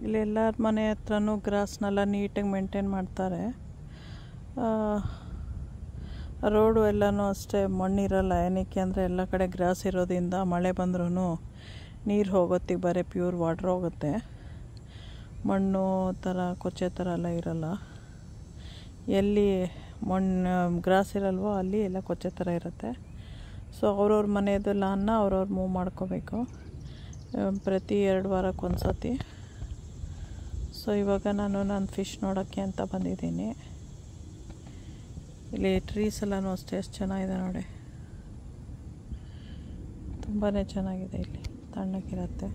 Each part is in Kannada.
ಇಲ್ಲಿ ಎಲ್ಲರ ಮನೆ ಹತ್ರನೂ ಗ್ರಾಸ್ನೆಲ್ಲ ನೀಟಾಗಿ ಮೇಂಟೈನ್ ಮಾಡ್ತಾರೆ. ರೋಡು ಎಲ್ಲನೂ ಅಷ್ಟೇ ಮಣ್ಣಿರಲ್ಲ. ಏನಕ್ಕೆ ಅಂದರೆ ಎಲ್ಲ ಕಡೆ ಗ್ರಾಸ್ ಇರೋದ್ರಿಂದ ಮಳೆ ಬಂದ್ರೂ ನೀರು ಹೋಗುತ್ತೆ, ಬರೀ ಪ್ಯೂರ್ ವಾಟ್ರ್ ಹೋಗುತ್ತೆ. ಮಣ್ಣು ಥರ ಕೊಚ್ಚೆ ಥರ ಎಲ್ಲ ಇರಲ್ಲ. ಎಲ್ಲಿ ಮಣ್ಣು ಗ್ರಾಸ್ ಇರಲ್ವೋ ಅಲ್ಲಿ ಎಲ್ಲ ಕೊಚ್ಚೆ ಥರ ಇರುತ್ತೆ. ಸೊ ಅವ್ರವ್ರ ಮನೆಯದು ಲಾನ್ನ ಅವ್ರವ್ರು ಮೂವ್ ಮಾಡ್ಕೋಬೇಕು ಪ್ರತಿ 2 ವಾರಕ್ಕೊಂದು ಸತಿ. ಸೊ ಇವಾಗ ನಾನು ಫಿಶ್ ನೋಡೋಕ್ಕೆ ಅಂತ ಬಂದಿದ್ದೀನಿ. ಇಲ್ಲಿ ಟ್ರೀಸ್ ಎಲ್ಲನೂ ಅಷ್ಟೇ ಎಷ್ಟು ಚೆನ್ನಾಗಿದೆ ನೋಡಿ, ತುಂಬಾ ಚೆನ್ನಾಗಿದೆ. ಇಲ್ಲಿ ತಣ್ಣಗಿರುತ್ತೆ.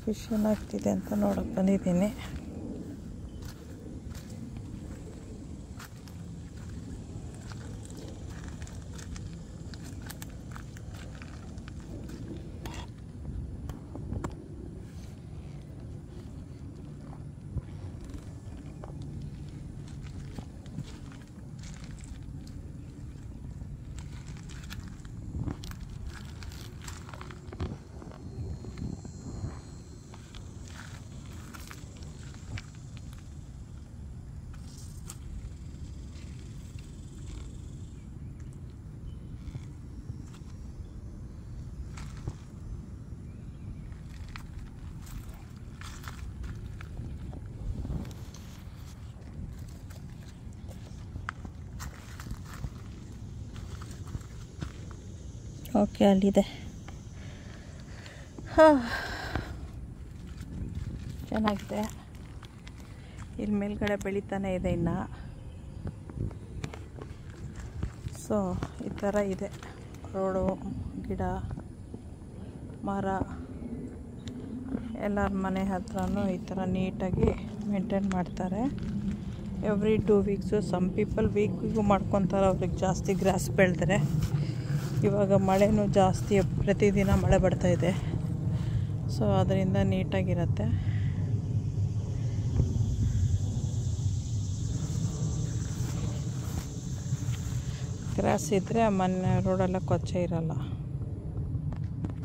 ಫಿಶ್ ಏನಾಗ್ತಿದೆ ಅಂತ ನೋಡೋಕ್ಕೆ ಬಂದಿದ್ದೀನಿ. ಓಕೆ, ಅಲ್ಲಿದೆ. ಚೆನ್ನಾಗಿದೆ. ಇಲ್ಲಿ ಮೇಲ್ಗಡೆ ಬೆಳೀತಾನೆ ಇದೆ ಇನ್ನು. ಸೊ ಈ ಥರ ಇದೆ ರೋಡು, ಗಿಡ, ಮರ. ಎಲ್ಲರ ಮನೆ ಹತ್ರನೂ ಈ ಥರ ನೀಟಾಗಿ ಮೇಂಟೈನ್ ಮಾಡ್ತಾರೆ. ಎವ್ರಿ 2 ವೀಕ್ಸು ಸಮ್ ಪೀಪಲ್ ವೀಕಿಗೂ ಮಾಡ್ಕೊತಾರೆ. ಅವ್ರಿಗೆ ಜಾಸ್ತಿ ಗ್ರಾಸ್ ಬೆಳೆದ್ರೆ. ಇವಾಗ ಮಳೆನೂ ಜಾಸ್ತಿ, ಪ್ರತಿದಿನ ಮಳೆ ಬರ್ತಾಯಿದೆ. ಸೊ ಅದರಿಂದ ನೀಟಾಗಿರುತ್ತೆ. ಗ್ರಾಸ್ ಇದ್ದರೆ ಮನೆ ರೋಡೆಲ್ಲ ಕೊಚ್ಚೆ ಇರಲ್ಲ.